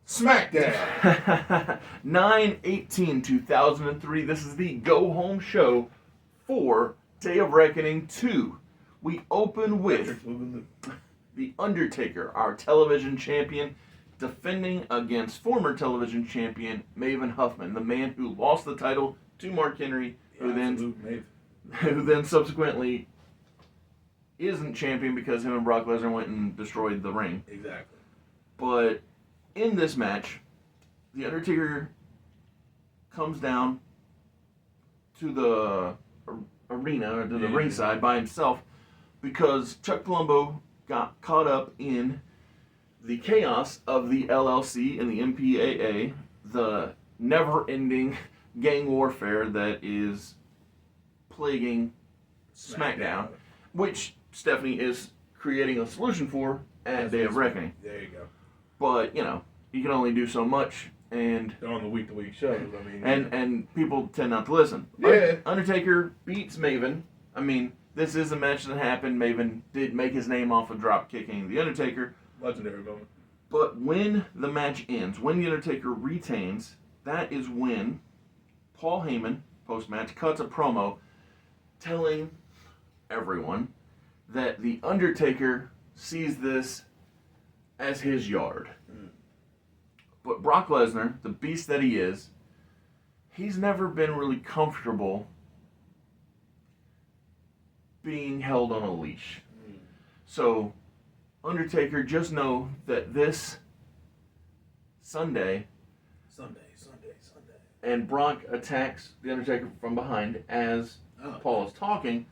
Smackdown! 9/18/2003. This is the go-home show for Day of Reckoning 2. We open with The Undertaker, our television champion, defending against former television champion Maven Huffman, the man who lost the title to Mark Henry, who then subsequently isn't champion because him and Brock Lesnar went and destroyed the ring. Exactly. But in this match, The Undertaker comes down to the arena, or to the ringside by himself, because Chuck Palumbo got caught up in the chaos of the LLC and the MPAA, the never-ending gang warfare that is plaguing Smackdown, which Stephanie is creating a solution for at Day of Reckoning. There you go. But, you can only do so much, and they're on the week-to-week shows. And people tend not to listen. Yeah. Undertaker beats Maven. This is a match that happened. Maven did make his name off of drop kicking The Undertaker. Legendary moment. But when the match ends, when The Undertaker retains, that is when Paul Heyman, post-match, cuts a promo telling everyone that The Undertaker sees this as his yard. But Brock Lesnar, the beast that he is, he's never been really comfortable being held on a leash. So, Undertaker, just know that this Sunday, and Brock attacks The Undertaker from behind as Paul is talking,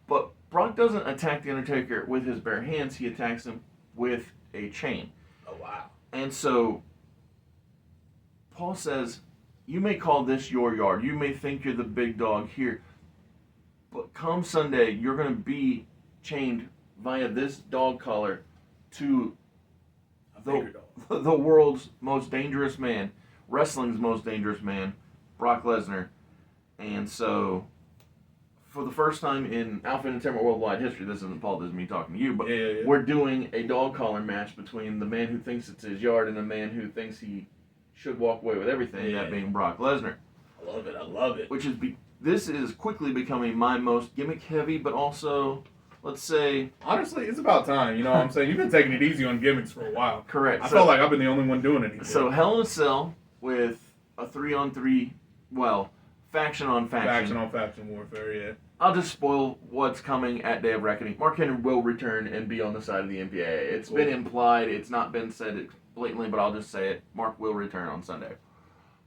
but Brock doesn't attack The Undertaker with his bare hands, he attacks him with a chain. Oh, wow. And so, Paul says, you may call this your yard, you may think you're the big dog here, but come Sunday, you're going to be chained via this dog collar to the world's most dangerous man, wrestling's most dangerous man, Brock Lesnar. And so, for the first time in Alpha Entertainment Worldwide history, this isn't Paul, this is me talking to you, but we're doing a dog collar match between the man who thinks it's his yard and the man who thinks he should walk away with everything, that being Brock Lesnar. I love it. This is quickly becoming my most gimmick-heavy, but also, let's say... Honestly, it's about time, you know what I'm saying? You've been taking it easy on gimmicks for a while. Correct. I felt like I've been the only one doing it. So, Hell in a Cell with a 3-on-3, faction-on-faction. Faction-on-faction warfare, yeah. I'll just spoil what's coming at Day of Reckoning. Mark Henry will return and be on the side of the MPAA. It's been implied, it's not been said blatantly, but I'll just say it. Mark will return on Sunday.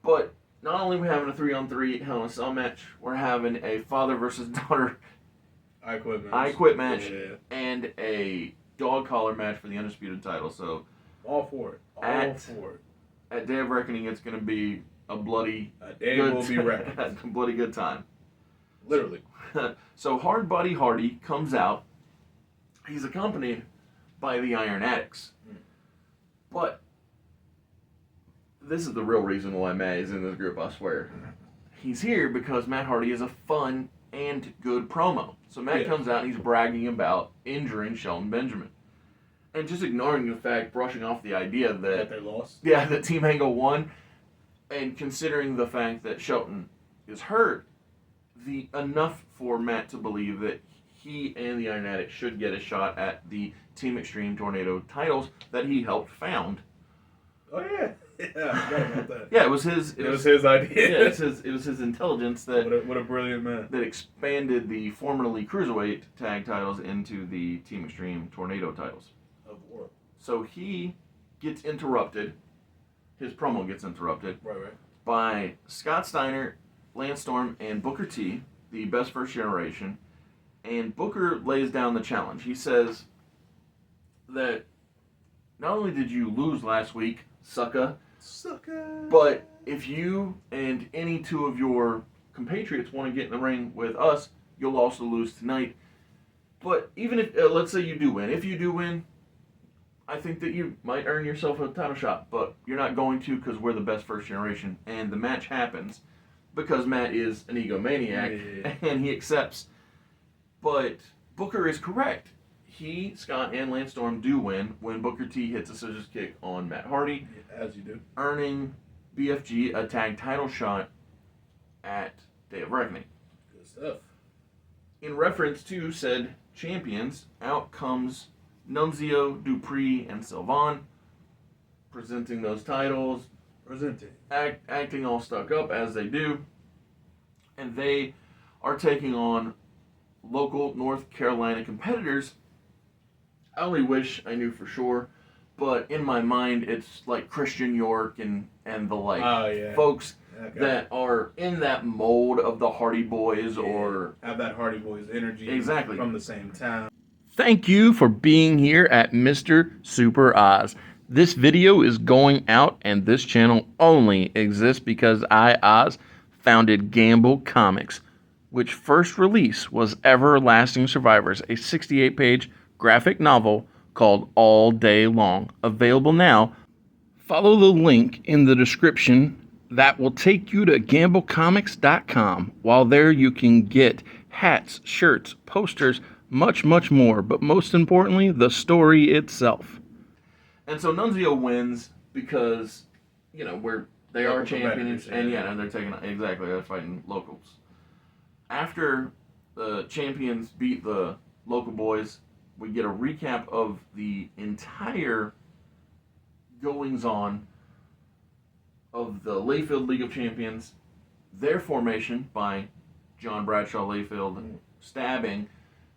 But not only are we having a 3-on-3 Hell in a Cell match, we're having a father versus daughter I Quit match and a dog collar match for the undisputed title. So all for it. At Day of Reckoning, it's going to be a bloody bloody good time. Literally. So Hard Buddy Hardy comes out. He's accompanied by the Iron Addicts. But this is the real reason why Matt is in this group, I swear. He's here because Matt Hardy is a fun and good promo. So Matt comes out and he's bragging about injuring Shelton Benjamin. And just ignoring the fact, brushing off the idea that they lost? Yeah, that Team Angle won. And considering the fact that Shelton is hurt, enough for Matt to believe that he and the Iron Addict should get a shot at the Team Extreme Tornado titles that he helped found. Oh yeah, I forgot about that. Yeah, it was his. It was his idea. Yeah, it was his intelligence that. What a brilliant man. That expanded the formerly cruiserweight tag titles into the Team Extreme Tornado titles. Of war. So he gets interrupted. His promo gets interrupted. Right. By Scott Steiner, Lance Storm, and Booker T, the best first generation. And Booker lays down the challenge. He says that not only did you lose last week, sucker, but if you and any two of your compatriots want to get in the ring with us, you'll also lose tonight. But even if, let's say you do win. If you do win, I think that you might earn yourself a title shot, but you're not going to because we're the best first generation. And the match happens because Matt is an egomaniac and he accepts. But Booker is correct. He, Scott, and Lance Storm do win when Booker T hits a scissors kick on Matt Hardy. Yeah, as you do. Earning BFG a tag title shot at Day of Reckoning. Good stuff. In reference to said champions, out comes Nunzio, Dupree, and Sylvan, presenting those titles, acting all stuck up as they do, and they are taking on local North Carolina competitors. I only wish I knew for sure, but in my mind, it's like Christian York and the like folks that are in that mold of the Hardy Boys or have that Hardy Boys energy exactly from the same town. Thank you for being here at Mr. Super Oz. This video is going out, and this channel only exists because I, Oz, founded Gamble Comics, which first release was Everlasting Survivors, a 68-page graphic novel called All Day Long. Available now. Follow the link in the description that will take you to gamblecomics.com. While there, you can get hats, shirts, posters, much, much more, but most importantly, the story itself. And so Nunzio wins because, you know, they are champions, and they're taking, exactly, they're fighting locals. After the champions beat the local boys, we get a recap of the entire goings-on of the Layfield League of Champions, their formation by John Bradshaw Layfield stabbing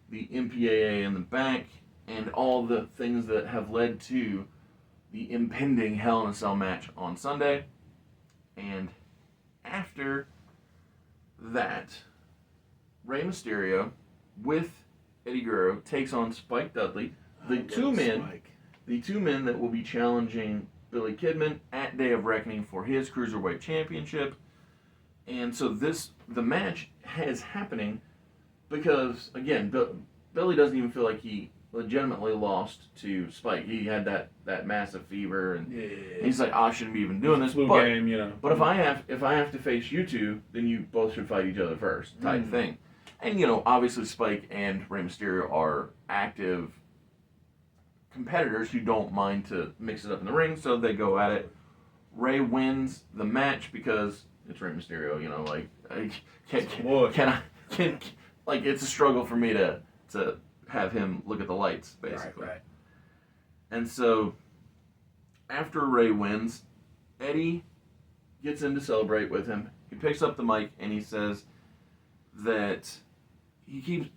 the MPAA in the back, and all the things that have led to the impending Hell in a Cell match on Sunday. And after that, Rey Mysterio with Eddie Guerrero takes on Spike Dudley, the two men that will be challenging Billy Kidman at Day of Reckoning for his Cruiserweight Championship. And so the match is happening because, again, Billy doesn't even feel like he legitimately lost to Spike. He had that massive fever, and he's like, I shouldn't be even doing this. But if I have to face you two, then you both should fight each other first, type thing. And obviously Spike and Rey Mysterio are active competitors who don't mind to mix it up in the ring, so they go at it. Rey wins the match because it's Rey Mysterio. It's a struggle for me to have him look at the lights, basically. Right. And so, after Rey wins, Eddie gets in to celebrate with him. He picks up the mic and he says that he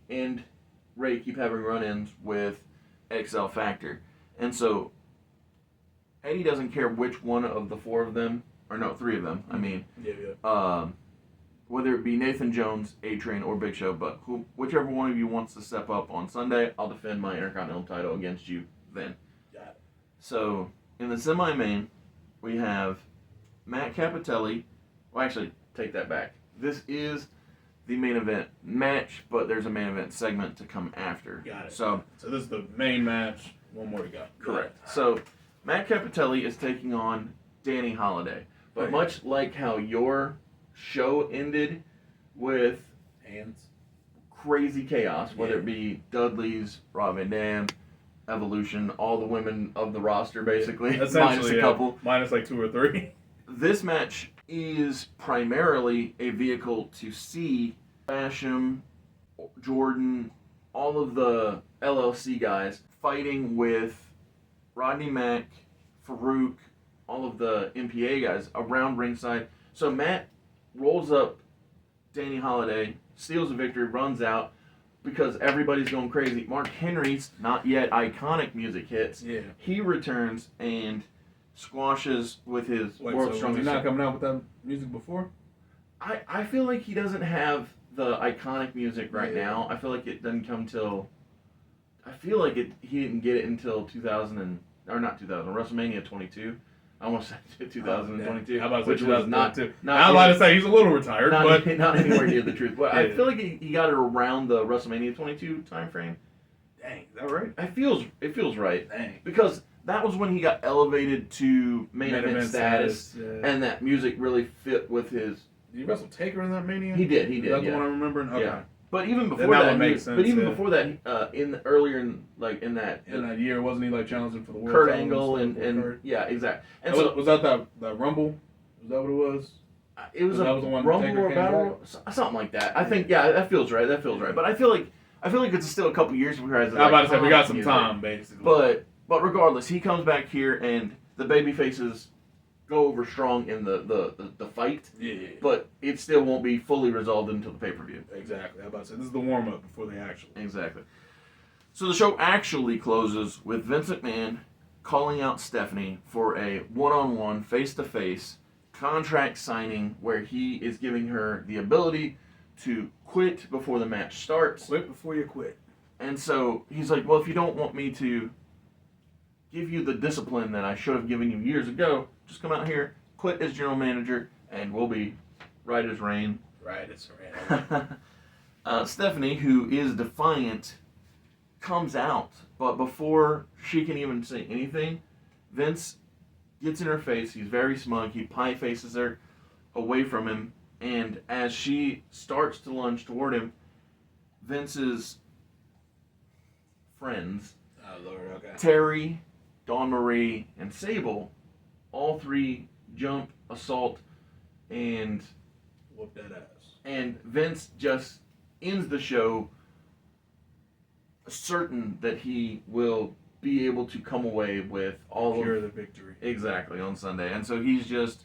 and Rey keep having run-ins with XL Factor. And so, Eddie doesn't care which one of the three of them, whether it be Nathan Jones, A-Train, or Big Show, but whichever one of you wants to step up on Sunday, I'll defend my Intercontinental title against you then. Got it. So, in the semi-main, we have Matt Cappotelli. Well, actually, take that back. This is the main event match, but there's a main event segment to come after. Got it. So this is the main match. One more to go. Correct. So, Matt Cappotelli is taking on Danny Holiday. But much like how your show ended with hands, crazy chaos, whether it be Dudley's, Rob Van Dam, Evolution, all the women of the roster, basically, minus a couple. Minus like 2 or 3. This match is primarily a vehicle to see Basham, Jordan, all of the LLC guys fighting with Rodney Mack, Farouk, all of the MPA guys around ringside. So Matt rolls up Danny Holiday, steals a victory, runs out because everybody's going crazy. Mark Henry's not yet iconic music hits. Yeah. He returns and squashes with his World's Strongest. Was he not coming out with that music before? I feel like he doesn't have the iconic music right now. I feel like it doesn't come till. I feel like he didn't get it until WrestleMania 22. I almost said 2022. How about which was not. I'm about to say he's a little retired, but not anywhere near the truth. But I feel like he got it around the WrestleMania 22 time frame. Dang, is that right? It feels right. Dang. Because that was when he got elevated to main event status, yeah. and that music really fit with his. Did you wrestle Taker in that Mania? He did. Is that the one I'm remembering? Okay. Yeah. But even before that that, would make sense, before that, earlier in that year, wasn't he like challenging for the world? Kurt Angle and yeah, exactly. And so was that Rumble? Was that what it was? It was that a was the one Rumble Taker or came Battle, something like that. I think that feels right. That feels right. But I feel like it's still a couple years before. I'm about to say we got some time basically. But regardless, he comes back here and the baby faces go over strong in the fight. Yeah. But it still won't be fully resolved until the pay-per-view. Exactly. I'm about to say this is the warm-up before the actual. Exactly. So the show actually closes with Vince McMahon calling out Stephanie for a one-on-one, face-to-face contract signing where he is giving her the ability to quit before the match starts. Quit before you quit. And so he's like, well, if you don't want me to give you the discipline that I should have given you years ago, just come out here, quit as general manager, and we'll be right as rain. Right as rain. Stephanie, who is defiant, comes out, but before she can even say anything, Vince gets in her face. He's very smug. He pie faces her away from him, and as she starts to lunge toward him, Vince's friends, Terry, Dawn Marie, and Sable, all three jump, assault, and whoop that ass. And Vince just ends the show certain that he will be able to come away with the victory. Exactly, on Sunday. And so he's just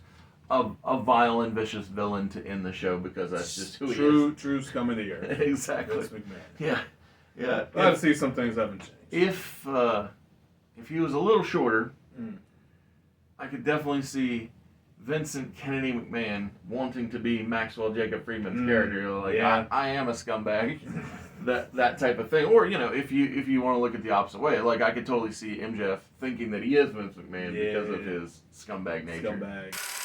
a vile and vicious villain to end the show because that's just who he is. True scum of the earth. Exactly. Vince McMahon. Yeah. I see some things haven't changed. If he was a little shorter, I could definitely see Vincent Kennedy McMahon wanting to be Maxwell Jacob Friedman's character. Like, I am a scumbag. that type of thing. Or, if you want to look at the opposite way, like I could totally see MJF thinking that he is Vince McMahon because of his scumbag nature. Scumbag.